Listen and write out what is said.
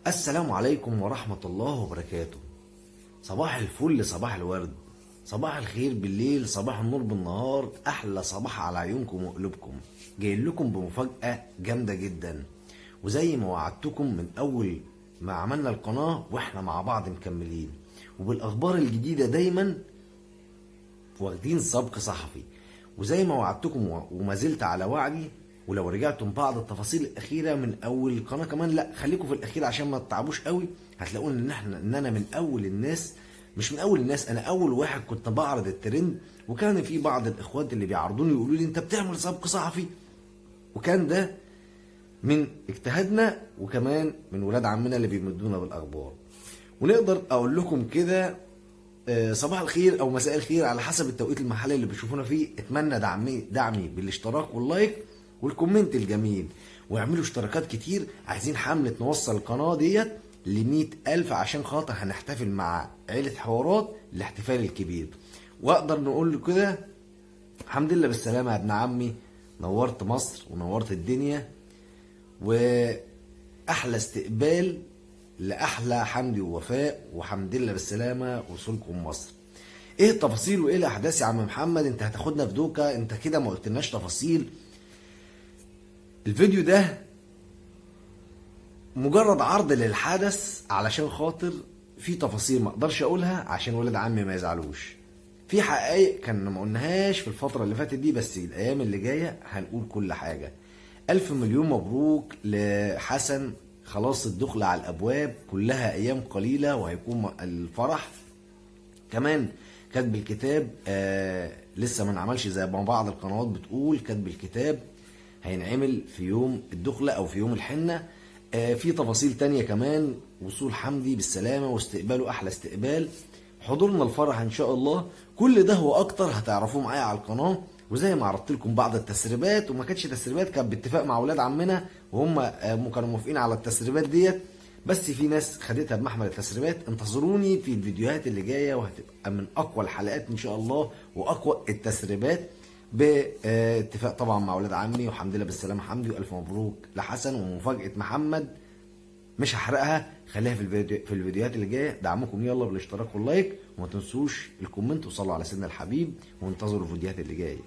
السلام عليكم ورحمة الله وبركاته. صباح الفل، صباح الورد، صباح الخير بالليل، صباح النور بالنهار، أحلى صباح على عيونكم وقلوبكم. جاي لكم بمفاجأة جامدة جدا، وزي ما وعدتكم من أول ما عملنا القناة وإحنا مع بعض مكملين، وبالأخبار الجديدة دايما واخدين سبق صحفي. وزي ما وعدتكم وما زلت على وعدي، ولو رجعتم بعض التفاصيل الاخيره من اول القناه كمان، لا خليكم في الاخير عشان ما تتعبوش قوي. هتلاقون ان انا من اول الناس، مش من اول الناس، انا اول واحد كنت بعرض الترند. وكان في بعض الاخوات اللي بيعرضوني يقولوا لي انت بتعمل سبق صحفي، وكان ده من اجتهادنا وكمان من ولاد عمنا اللي بيمدونا بالاخبار. ونقدر اقول لكم كده صباح الخير او مساء الخير على حسب التوقيت المحلي اللي بيشوفونا فيه. اتمنى دعمي بالاشتراك واللايك والكومنت الجميل، واعملوا اشتراكات كتير. عايزين حملة نوصل القناة ديت ل100,000 عشان خاطر هنحتفل مع عيلة حوارات الاحتفال الكبير. واقدر نقول له كده الحمد لله بالسلامة يا ابن عمي، نورت مصر ونورت الدنيا، واحلى استقبال لاحلى حمدي ووفاء، وحمد لله بالسلامه وصولكم مصر. ايه التفاصيل وايه الاحداث يا عم محمد؟ انت هتاخدنا في دوكا، انت كده ما قلتلناش تفاصيل. الفيديو ده مجرد عرض للحدث علشان خاطر في تفاصيل ما اقدرش اقولها عشان ولاد عمي ما يزعلوش. في حقائق كان ما قلناهاش في الفتره اللي فاتت دي، بس الايام اللي جايه هنقول كل حاجه. الف مليون مبروك لحسن، خلاص الدخل على الابواب، كلها ايام قليله وهيكون الفرح. كمان كاتب الكتاب لسه ما انعملش زي ما بعض القنوات بتقول، كاتب الكتاب هينعمل في يوم الدخله او في يوم الحنه. في تفاصيل تانية كمان، وصول حمدي بالسلامه واستقباله احلى استقبال، حضورنا الفرح ان شاء الله. كل ده واكتر هتعرفوه معايا على القناه. وزي ما عرضت لكم بعض التسريبات، وما كانتش تسريبات، كانت باتفاق مع اولاد عمنا وهم كانوا موافقين على التسريبات ديت، بس في ناس خدتها بمحمل التسريبات. انتظروني في الفيديوهات اللي جايه، وهتبقى من اقوى الحلقات ان شاء الله واقوى التسريبات، باتفاق طبعا مع اولاد عمي. والحمد لله بالسلامه حمدي، والف مبروك لحسن. ومفاجاه محمد مش هحرقها، خليها في الفيديوهات اللي جايه. دعمكم يلا بالاشتراك واللايك، وما تنسوش الكومنت، وصلوا على سيدنا الحبيب، وانتظروا الفيديوهات اللي جايه.